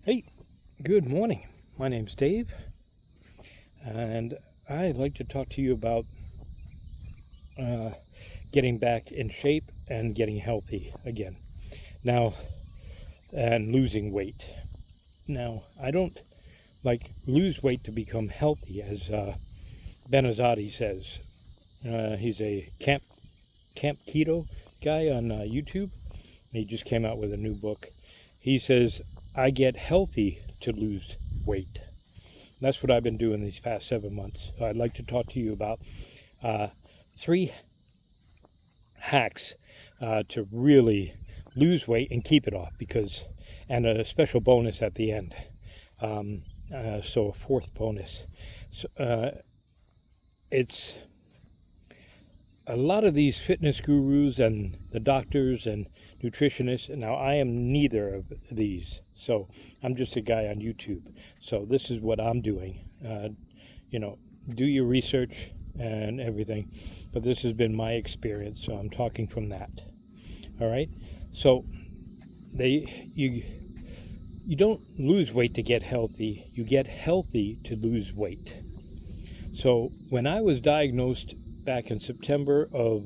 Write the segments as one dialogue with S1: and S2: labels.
S1: Hey, good morning. My name's Dave, and I'd like to talk to you about uh, getting back in shape and getting healthy again. Now, and losing weight. Now, I don't like lose weight to become healthy, as Benazati says. He's a camp keto guy on YouTube. He just came out with a new book. He says, I get healthy to lose weight. That's what I've been doing these past 7 months. So I'd like to talk to you about uh, 3 hacks to really lose weight and keep it off, and a special bonus at the end. So a fourth bonus. So, it's a lot of these fitness gurus and the doctors and nutritionists. Now, I am neither of these, so I'm just a guy on YouTube. So this is what I'm doing. You know, do your research and everything, but this has been my experience, so I'm talking from that. All right. So you don't lose weight to get healthy. You get healthy to lose weight. So when I was diagnosed back in September of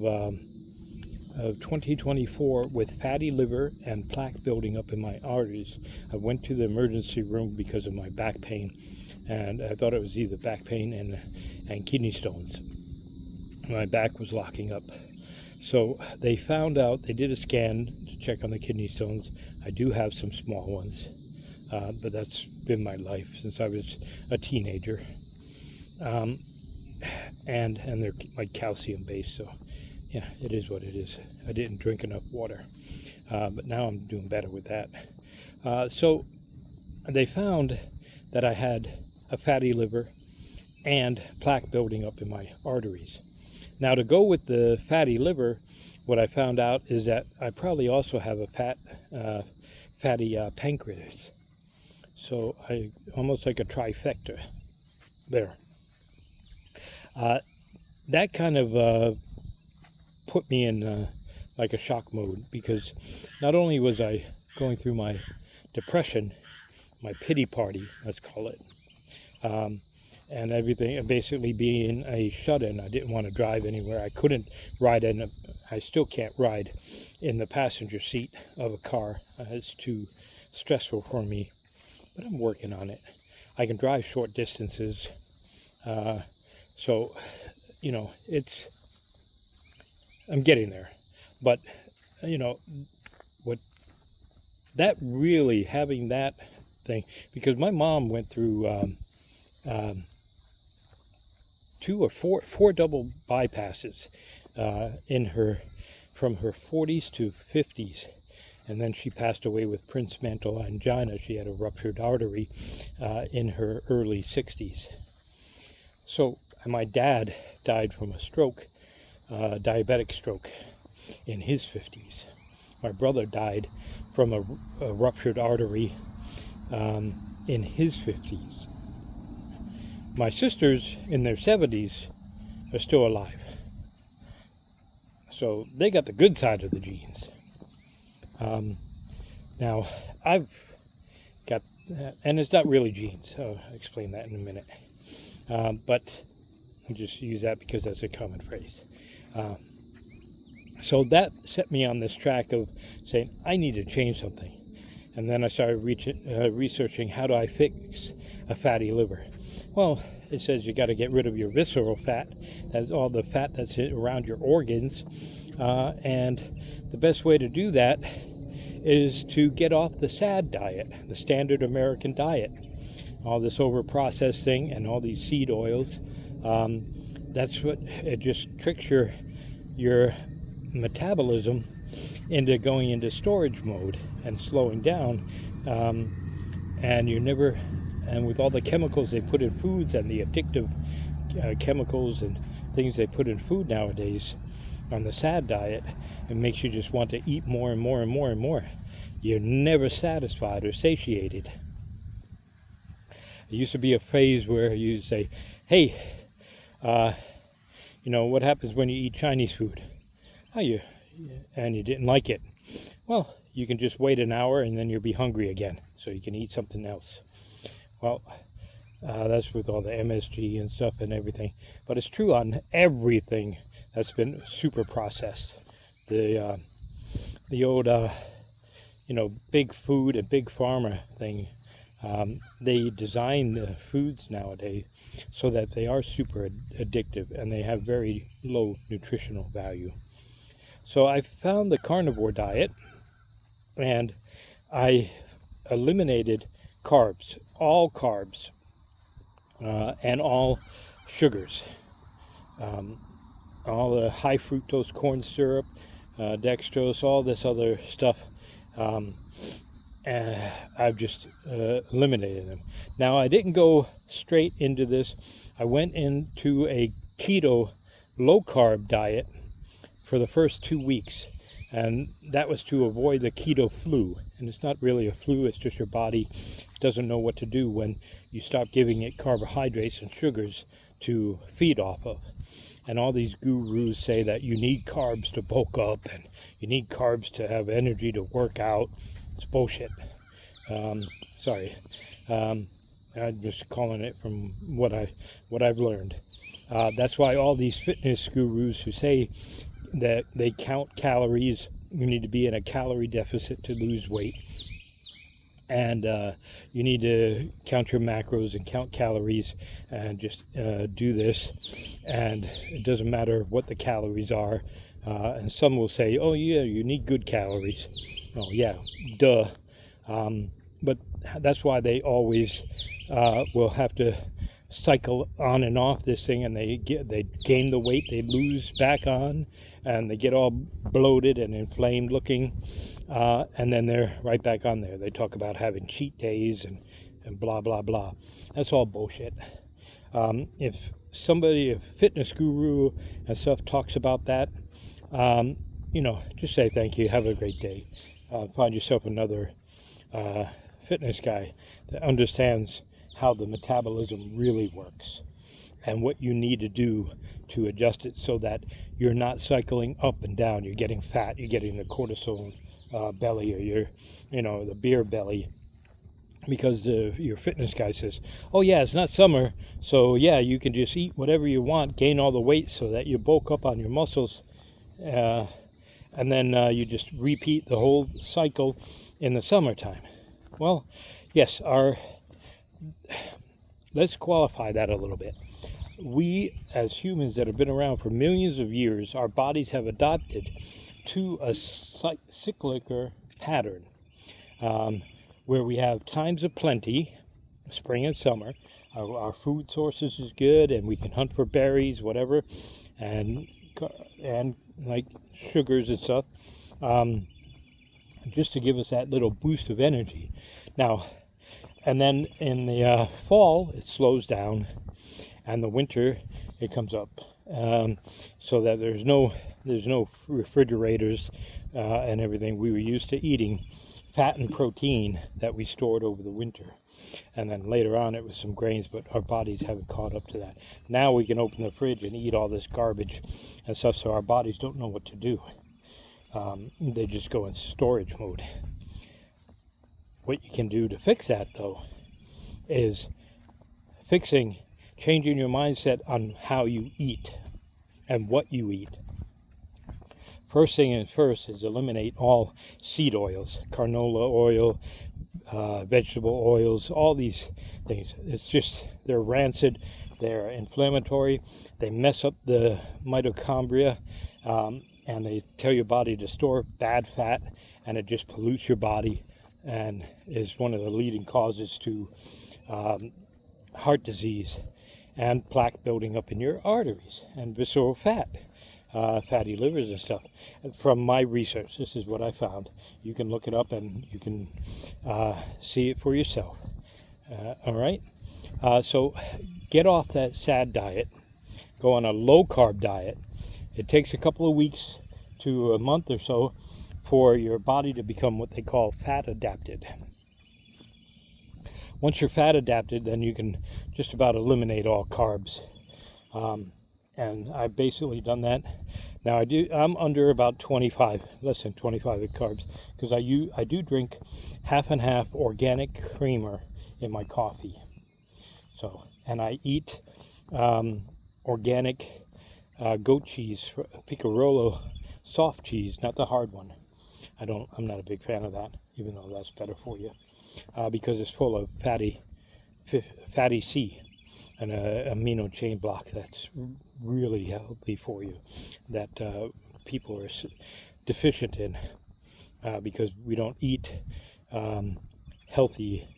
S1: 2024 with fatty liver and plaque building up in my arteries, I went to the emergency room because of my back pain, and I thought it was either back pain and kidney stones. My back was locking up. So they found out, they did a scan to check on the kidney stones. I do have some small ones, but that's been my life since I was a teenager. And they're like calcium based, so yeah, it is what it is. I didn't drink enough water, but now I'm doing better with that. So they found that I had a fatty liver and plaque building up in my arteries. Now, to go with the fatty liver, what I found out is that I probably also have a fatty pancreas. So I almost like a trifecta there. That kind of put me in like a shock mode, because not only was I going through my depression, my pity party, let's call it, and everything, basically being a shut-in. I didn't want to drive anywhere. I couldn't ride I still can't ride in the passenger seat of a car. It's too stressful for me, but I'm working on it. I can drive short distances, so you know, I'm getting there. But you know, what that really, having that thing, because my mom went through 2 or 4 double bypasses in her, from her 40s to 50s, and then she passed away with Prinzmantle angina. She had a ruptured artery in her early 60s. So my dad died from a stroke, diabetic stroke, in his 50s. My brother died from a ruptured artery in his 50s. My sisters in their 70s are still alive. So they got the good side of the genes. Now, I've got, and it's not really genes, so I'll explain that in a minute. But I'll just use that because that's a common phrase. So that set me on this track of saying, I need to change something. And then I started researching, how do I fix a fatty liver? Well, it says you got to get rid of your visceral fat. That's all the fat that's around your organs. And the best way to do that is to get off the SAD diet, the standard American diet. All this over-processed thing and all these seed oils. That's what, it just tricks your metabolism into going into storage mode and slowing down. And you never, and with all the chemicals they put in foods and the addictive chemicals and things they put in food nowadays on the SAD diet, it makes you just want to eat more and more and more and more. You're never satisfied or satiated. There used to be a phrase where you say, hey, you know, what happens when you eat Chinese food? Oh, and you didn't like it. Well, you can just wait an hour and then you'll be hungry again. so you can eat something else. Well, that's with all the MSG and stuff and everything, but it's true on everything that's been super processed. The old big food and big pharma thing, they design the foods nowadays so that they are super addictive and they have very low nutritional value. So I found the carnivore diet, and I eliminated carbs, all carbs, and all sugars, all the high fructose corn syrup, dextrose, all this other stuff. And I've just eliminated them. Now, I didn't go straight into this. I went into a keto low carb diet for the first 2 weeks, and that was to avoid the keto flu. And it's not really a flu, it's just your body doesn't know what to do when you stop giving it carbohydrates and sugars to feed off of. And all these gurus say that you need carbs to bulk up and you need carbs to have energy to work out. It's bullshit. Sorry. I'm just calling it from what I've learned. That's why all these fitness gurus who say that they count calories, you need to be in a calorie deficit to lose weight, and you need to count your macros and count calories and just do this, and it doesn't matter what the calories are. And some will say, oh yeah, you need good calories. Oh yeah, duh. But that's why they always will have to cycle on and off this thing, and they gain the weight, they lose back on, and they get all bloated and inflamed looking, and then they're right back on there. They talk about having cheat days and blah blah blah. That's all bullshit. If somebody, a fitness guru and stuff, talks about that, just say thank you, have a great day. Find yourself another fitness guy that understands how the metabolism really works and what you need to do to adjust it so that you're not cycling up and down. You're getting fat, you're getting the cortisol belly, or the beer belly, because your fitness guy says, oh yeah, it's not summer, so yeah, you can just eat whatever you want, gain all the weight so that you bulk up on your muscles, and then you just repeat the whole cycle in the summertime. Well, yes, let's qualify that a little bit. We, as humans that have been around for millions of years, our bodies have adapted to a cyclical pattern, where we have times of plenty, spring and summer. Our food sources is good, and we can hunt for berries, whatever, and like sugars and stuff, just to give us that little boost of energy. Now, and then in the fall, it slows down, and the winter, it comes up, so that there's no refrigerators and everything. We were used to eating fat and protein that we stored over the winter, and then later on it was some grains, but our bodies haven't caught up to that. Now we can open the fridge and eat all this garbage and stuff, so our bodies don't know what to do. They just go in storage mode. What you can do to fix that, though, is changing your mindset on how you eat and what you eat. First thing is eliminate all seed oils, canola oil, vegetable oils, all these things. It's just, they're rancid, they're inflammatory, they mess up the mitochondria, and they tell your body to store bad fat, and it just pollutes your body and is one of the leading causes to heart disease and plaque building up in your arteries and visceral fat, fatty livers and stuff. From my research, this is what I found. You can look it up and you can see it for yourself. All right? So get off that SAD diet. Go on a low carb diet. It takes a couple of weeks to a month or so for your body to become what they call fat adapted. Once you're fat adapted, then you can just about eliminate all carbs. And I've basically done that Now I'm under about 25, less than 25 in carbs, because I do drink half and half organic creamer in my coffee. So, and I eat organic goat cheese, Picarolo soft cheese, not the hard one. I'm not a big fan of that, even though that's better for you, because it's full of fatty C, an amino chain block that's really healthy for you, that people are deficient in, because we don't eat healthy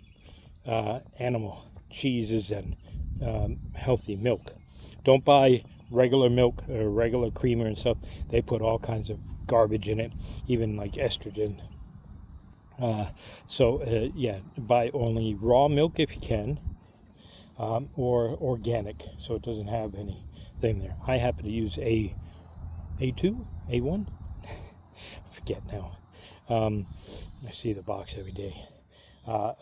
S1: animal cheeses and healthy milk. Don't buy regular milk or regular creamer and stuff. They put all kinds of garbage in it, even like estrogen. Yeah, buy only raw milk if you can, or organic, so it doesn't have anything there. I happen to use A2, A1, I forget now. I see the box every day.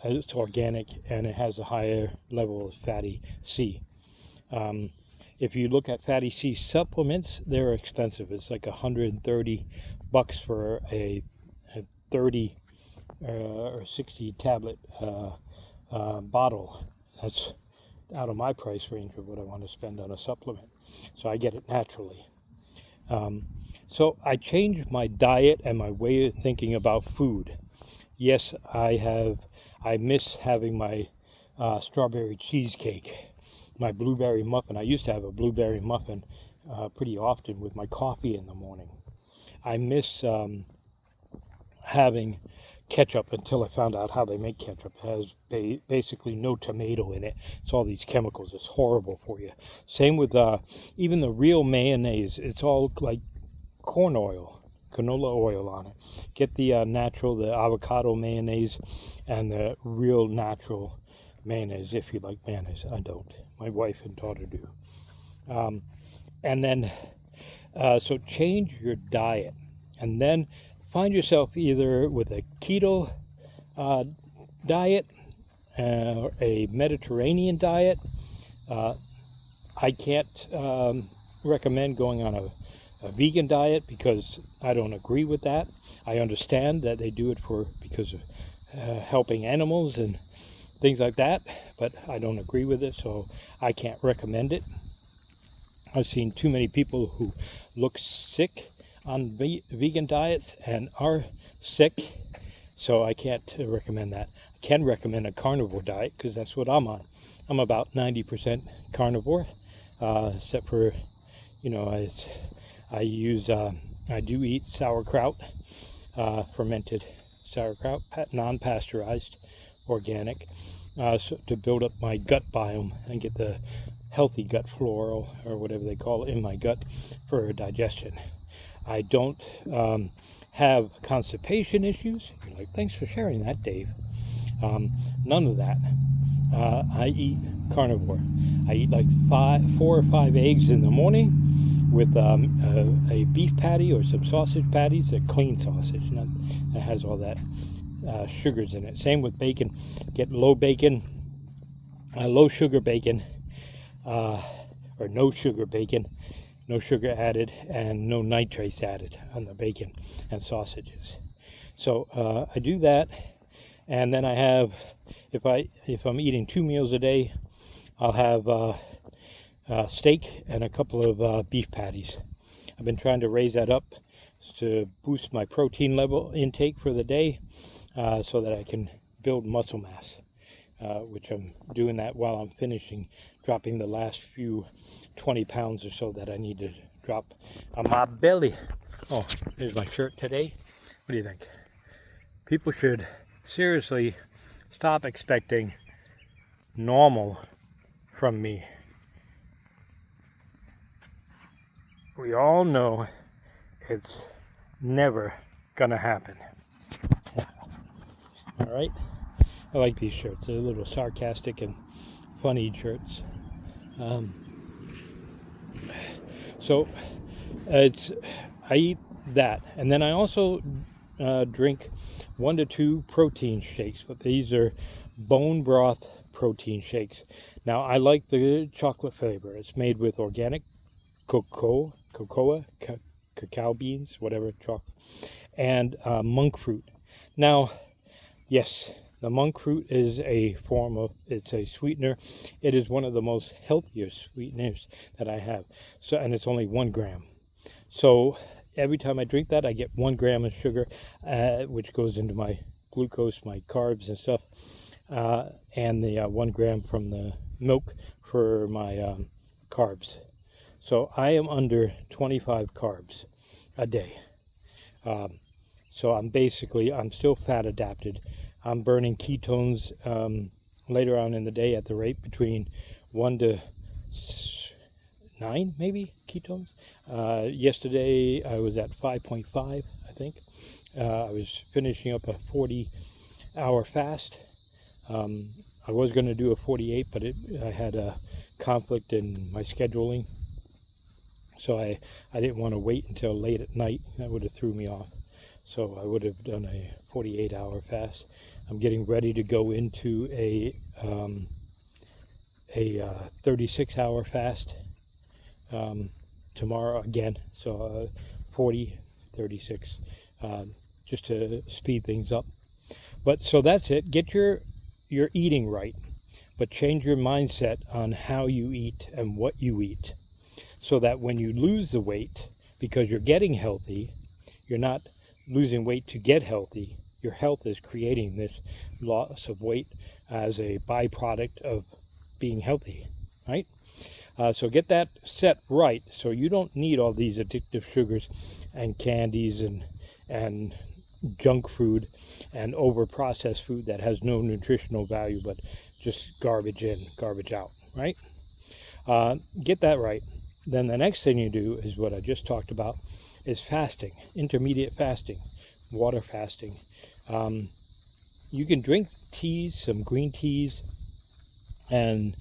S1: It's organic and it has a higher level of fatty C. If you look at fatty C supplements, they're expensive. It's like $130 for a 30 or 60 tablet bottle. That's out of my price range of what I want to spend on a supplement. So I get it naturally. So I changed my diet and my way of thinking about food. Yes, I miss having my strawberry cheesecake, my blueberry muffin. I used to have a blueberry muffin pretty often with my coffee in the morning. I miss having ketchup until I found out how they make ketchup. It has basically no tomato in it. It's all these chemicals. It's horrible for you. Same with even the real mayonnaise. It's all like corn oil, canola oil on it. Get the natural, the avocado mayonnaise and the real natural mayonnaise if you like mayonnaise. I don't. My wife and daughter do. And then, so change your diet, and then find yourself either with a keto diet or a Mediterranean diet. I can't recommend going on a vegan diet because I don't agree with that. I understand that they do it because of helping animals and things like that, but I don't agree with it, so I can't recommend it. I've seen too many people who look sick on vegan diets and are sick, so I can't recommend that. I can recommend a carnivore diet because that's what I'm on. I'm about 90% carnivore, except for, I do eat sauerkraut, fermented sauerkraut, non-pasteurized, organic, so to build up my gut biome and get the healthy gut flora, or whatever they call it, in my gut for digestion. I don't have constipation issues. You're like, thanks for sharing that, Dave. None of that. I eat carnivore. I eat like 4 or 5 eggs in the morning with a beef patty or some sausage patties, a clean sausage, not that has all that sugars in it. Same with bacon. Get low sugar bacon, or no sugar bacon, no sugar added, and no nitrates added on the bacon and sausages. So I do that, and then I have, if I'm eating 2 meals a day, I'll have steak and a couple of beef patties. I've been trying to raise that up to boost my protein level intake for the day, so that I can build muscle mass, which I'm doing that while I'm dropping the last few 20 pounds or so that I need to drop on my belly. Oh, here's my shirt today. What do you think? People should seriously stop expecting normal from me. We all know it's never gonna happen. All right, I like these shirts. They're a little sarcastic and funny shirts. So I eat that, and then I also drink 1 to 2 protein shakes, but these are bone broth protein shakes. Now I like the chocolate flavor. It's made with organic cocoa cacao beans, whatever, chocolate, and monk fruit. Now, yes, the monk fruit is a form of, it's a sweetener. It is one of the most healthiest sweeteners that I have. So, and it's only 1 gram. So every time I drink that, I get 1 gram of sugar, which goes into my glucose, my carbs and stuff, and the 1 gram from the milk for my carbs. So I am under 25 carbs a day. So I'm still fat adapted. I'm burning ketones later on in the day at the rate between 1 to 9, maybe, ketones. Yesterday I was at 5.5, I think. I was finishing up a 40-hour fast. I was going to do a 48, but I had a conflict in my scheduling. So I didn't want to wait until late at night. That would have threw me off. So I would have done a 48-hour fast. I'm getting ready to go into a 36-hour fast tomorrow again. So 40, 36, just to speed things up. But so that's it. Get your eating right, but change your mindset on how you eat and what you eat, so that when you lose the weight, because you're getting healthy, you're not losing weight to get healthy. Your health is creating this loss of weight as a byproduct of being healthy, right? So get that set right, so you don't need all these addictive sugars and candies and junk food and over-processed food that has no nutritional value, but just garbage in, garbage out, right? Get that right. Then the next thing you do is what I just talked about, is fasting, intermediate fasting, water fasting. You can drink teas, some green teas, and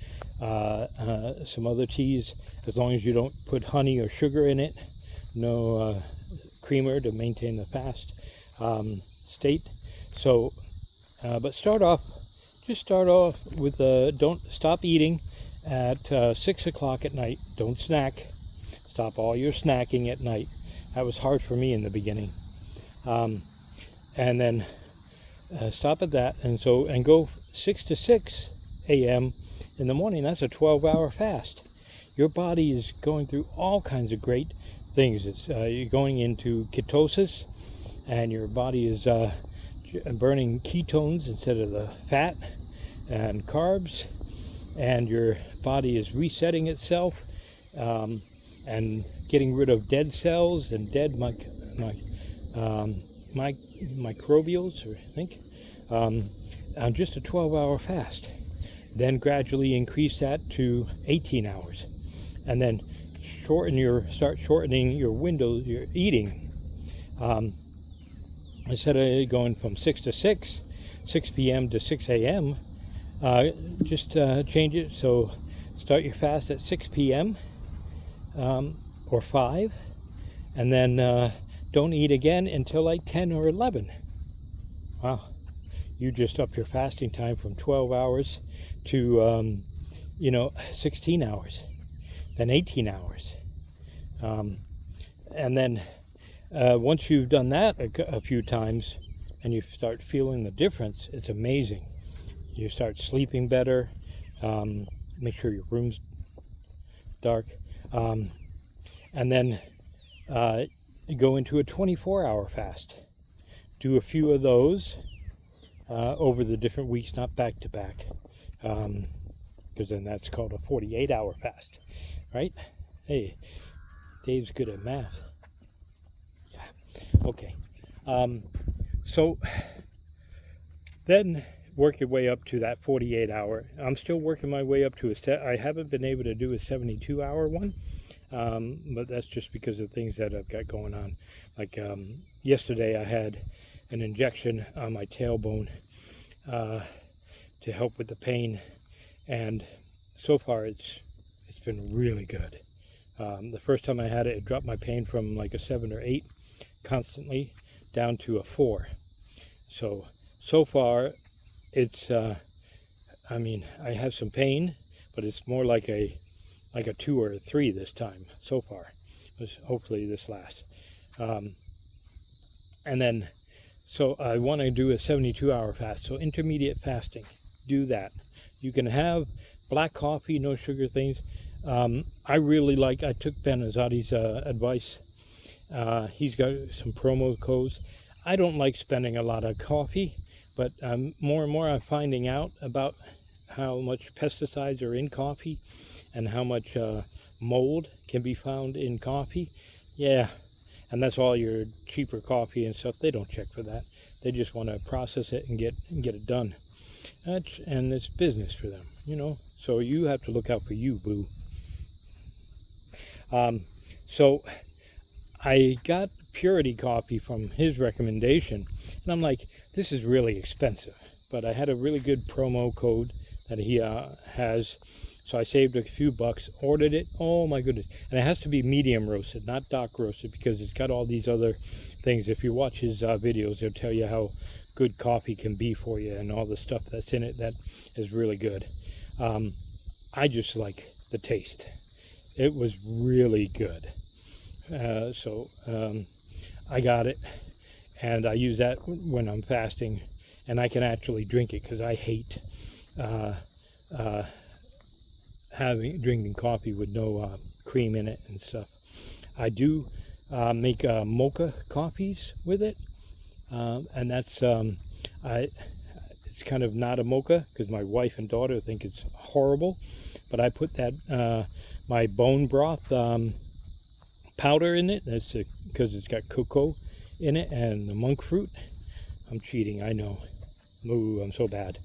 S1: some other teas, as long as you don't put honey or sugar in it. No creamer to maintain the fast state. So, but just start off with, don't stop eating at 6 o'clock at night. Don't snack. Stop all your snacking at night. That was hard for me in the beginning. And then stop at that, and go 6 to 6 a.m. in the morning. That's a 12-hour fast. Your body is going through all kinds of great things. You're going into ketosis, and your body is burning ketones instead of the fat and carbs, and your body is resetting itself and getting rid of dead cells and dead microbials, I think, on just a 12-hour fast. Then gradually increase that to 18 hours, and then start shortening your windows, your eating. Instead of going from 6 to 6 p.m. to 6 a.m., just change it. So start your fast at 6 p.m. Or 5, and then don't eat again until like 10 or 11. Wow, you just up your fasting time from 12 hours to 16 hours, then 18 hours. And then once you've done that a few times and you start feeling the difference, it's amazing. You start sleeping better. Make sure your room's dark. And then go into a 24-hour fast. Do a few of those over the different weeks, not back to back, because then that's called a 48-hour fast, right? Hey, Dave's good at math. Yeah, okay. So then work your way up to that 48-hour. I'm still working my way up to I haven't been able to do a 72-hour one. But that's just because of things that I've got going on. Like yesterday I had an injection on my tailbone to help with the pain, and so far it's been really good. The first time I had it, it dropped my pain from like a 7 or 8 constantly down to a 4. So far it's I mean, I have some pain, but it's more like a 2 or a 3 this time so far. Hopefully this lasts. Um, and then, so I want to do a 72-hour fast. So intermediate fasting, do that. You can have black coffee, no sugar things. I really like, I took Ben Azadi's advice. He's got some promo codes. I don't like spending a lot of coffee, but more and more I'm finding out about how much pesticides are in coffee and how much mold can be found in coffee. Yeah, and that's all your cheaper coffee and stuff. They don't check for that. They just want to process it and get it done. And it's business for them, you know. So you have to look out for you, boo. So I got Purity coffee from his recommendation, and I'm like, this is really expensive. But I had a really good promo code that he has, so I saved a few bucks, ordered it. Oh my goodness. And it has to be medium roasted, not dark roasted, because it's got all these other things. If you watch his videos, he'll tell you how good coffee can be for you and all the stuff that's in it that is really good. I just like the taste. It was really good. So I got it, and I use that when I'm fasting, and I can actually drink it because I hate drinking coffee with no cream in it and stuff. I do make mocha coffees with it, and that's it's kind of not a mocha because my wife and daughter think it's horrible, but I put that my bone broth powder in it. That's because it's got cocoa in it and the monk fruit. I'm cheating, I know. Ooh, I'm so bad.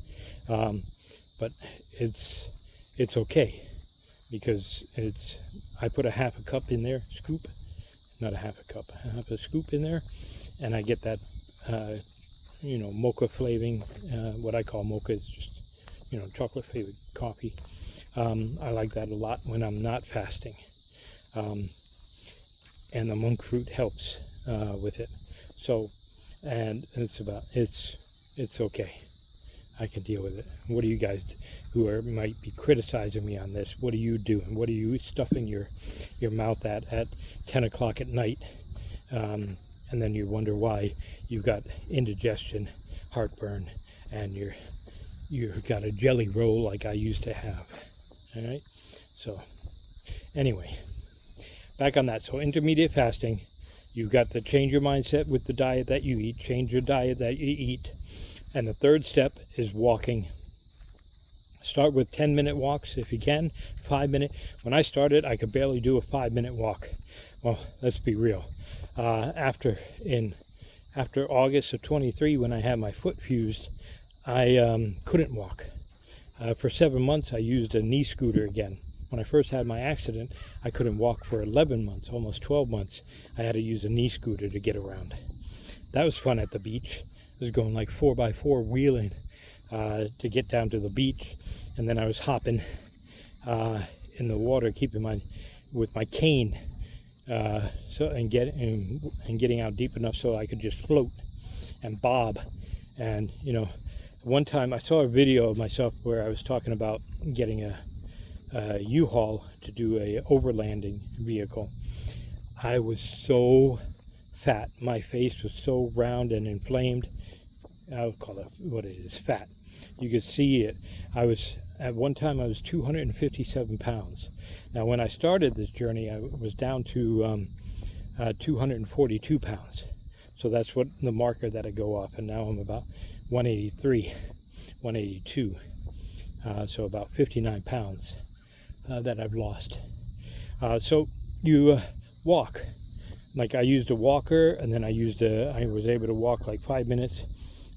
S1: But it's okay because I put a half a cup in there, scoop, not a half a cup, half a scoop in there, and I get that you know, mocha flavoring. What I call mocha is just, you know, chocolate flavored coffee. I like that a lot when I'm not fasting. And the monk fruit helps with it. So, and it's okay. I can deal with it. What do you guys who might be criticizing me on this? What are you doing? What are you stuffing your mouth at 10 o'clock at night? And then you wonder why you've got indigestion, heartburn, and you've got a jelly roll like I used to have. All right. So anyway, back on that. So intermediate fasting, you've got to change your mindset with the diet that you eat, change your diet that you eat. And the third step is walking. Start with 10-minute walks if you can, 5-minute. When I started, I could barely do a 5-minute walk. Well, let's be real. After August of 23, when I had my foot fused, I couldn't walk. For 7 months, I used a knee scooter again. When I first had my accident, I couldn't walk for 11 months, almost 12 months. I had to use a knee scooter to get around. That was fun at the beach. I was going like 4x4 wheeling to get down to the beach, and then I was hopping in the water, with my cane, and getting out deep enough so I could just float and bob. And you know, one time I saw a video of myself where I was talking about getting a U-Haul to do a overlanding vehicle. I was so fat. My face was so round and inflamed. I'll call it what it is, fat. You could see it. At one time I was 257 pounds. Now when I started this journey, I was down to 242 pounds. So that's what the marker that I go off, and now I'm about 183, 182. So about 59 pounds that I've lost. So you walk. Like I used a walker, and then I was able to walk like 5 minutes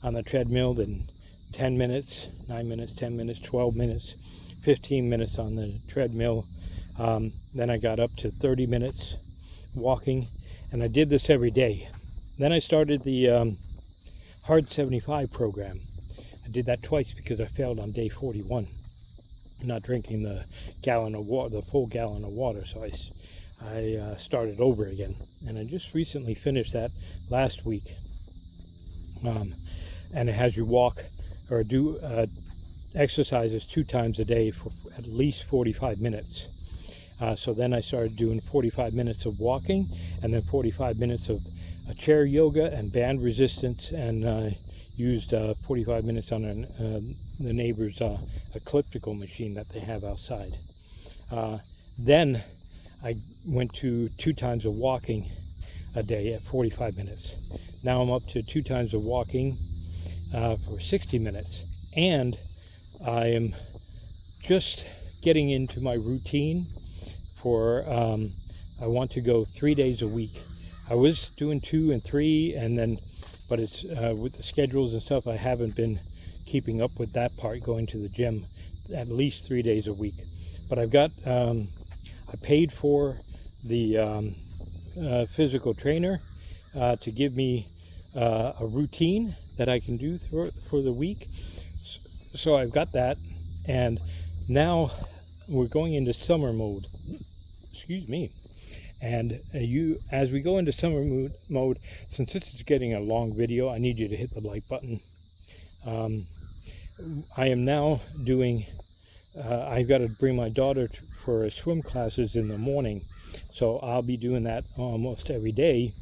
S1: on the treadmill, then 10 minutes, 9 minutes, 10 minutes, 12 minutes, 15 minutes on the treadmill. Then I got up to 30 minutes walking, and I did this every day. Then I started the Hard 75 program. I did that twice because I failed on day 41, not drinking the full gallon of water. So I started over again, and I just recently finished that last week. And it has you walk or do exercises 2 times a day for at least 45 minutes. So then I started doing 45 minutes of walking, and then 45 minutes of chair yoga and band resistance, and used 45 minutes on the neighbor's elliptical machine that they have outside. Then I went to 2 times of walking a day at 45 minutes. Now I'm up to 2 times of walking for 60 minutes, and I am just getting into my routine for I want to go 3 days a week. I was doing 2 and 3, and then but it's with the schedules and stuff, I haven't been keeping up with that part, going to the gym at least 3 days a week. But I've got I paid for the physical trainer to give me a routine that I can do for the week. So I've got that, and now we're going into summer mode. Excuse me. And as we go into summer mode, since this is getting a long video, I need you to hit the like button. I am now doing, I've got to bring my daughter for swim classes in the morning, so I'll be doing that almost every day,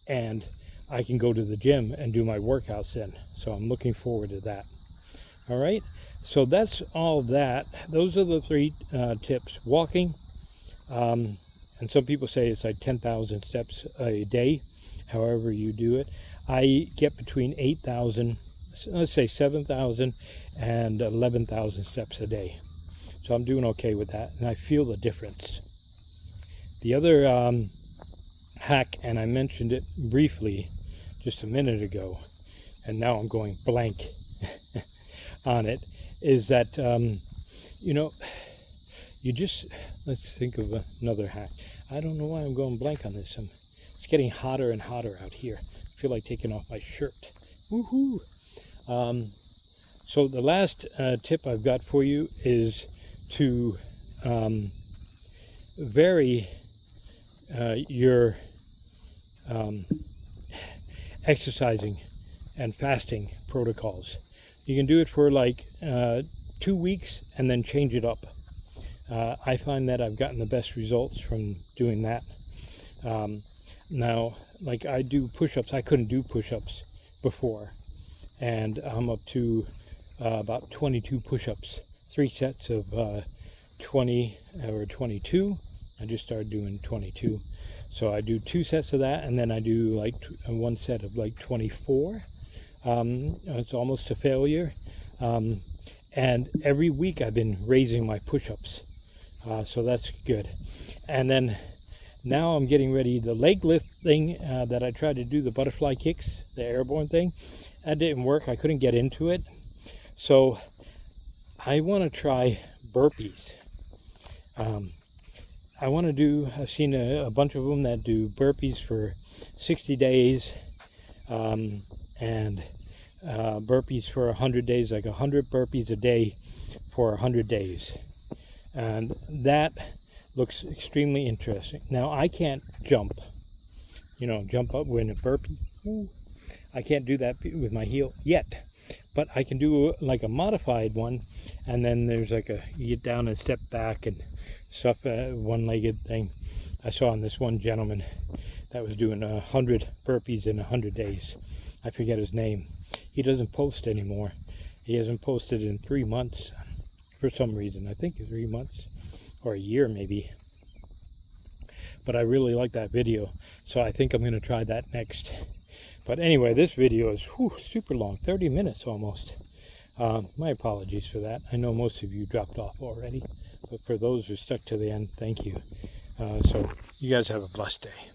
S1: and I can go to the gym and do my workouts then. So I'm looking forward to that. All right, so that's all that. Those are the 3 tips. Walking, and some people say it's like 10,000 steps a day, however you do it. I get between 8,000, let's say 7,000 and 11,000 steps a day. So I'm doing okay with that, and I feel the difference. The other hack, and I mentioned it briefly just a minute ago, and now I'm going blank on it, is that, you know, you just, let's think of another hack. I don't know why I'm going blank on this. It's getting hotter and hotter out here. I feel like taking off my shirt. Woohoo! So the last tip I've got for you is to vary your exercising and fasting protocols. You can do it for like 2 weeks and then change it up. I find that I've gotten the best results from doing that. Now, like I do push-ups. I couldn't do push-ups before, and I'm up to about 22 push-ups, 3 sets of 20 or 22. I just started doing 22. So I do 2 sets of that, and then I do like 1 set of like 24. It's almost a failure. And every week I've been raising my push-ups. So that's good. And then now I'm getting ready. The leg lift thing that I tried to do, the butterfly kicks, the airborne thing, that didn't work. I couldn't get into it. So I want to try burpees. I want to do, I've seen a bunch of them that do burpees for 60 days and burpees for 100 days, like 100 burpees a day for 100 days. And that looks extremely interesting. Now I can't jump, jump up in a burpee. Ooh. I can't do that with my heel yet, but I can do like a modified one, and then there's like you get down and step back and stuff, one-legged thing. I saw on this one gentleman that was doing 100 burpees in 100 days. I forget his name. He doesn't post anymore. He hasn't posted in 3 months for some reason. I think 3 months or a year maybe. But I really like that video, so I think I'm going to try that next. But anyway, this video is super long, 30 minutes almost. My apologies for that. I know most of you dropped off already, but for those who stuck to the end, thank you. So you guys have a blessed day.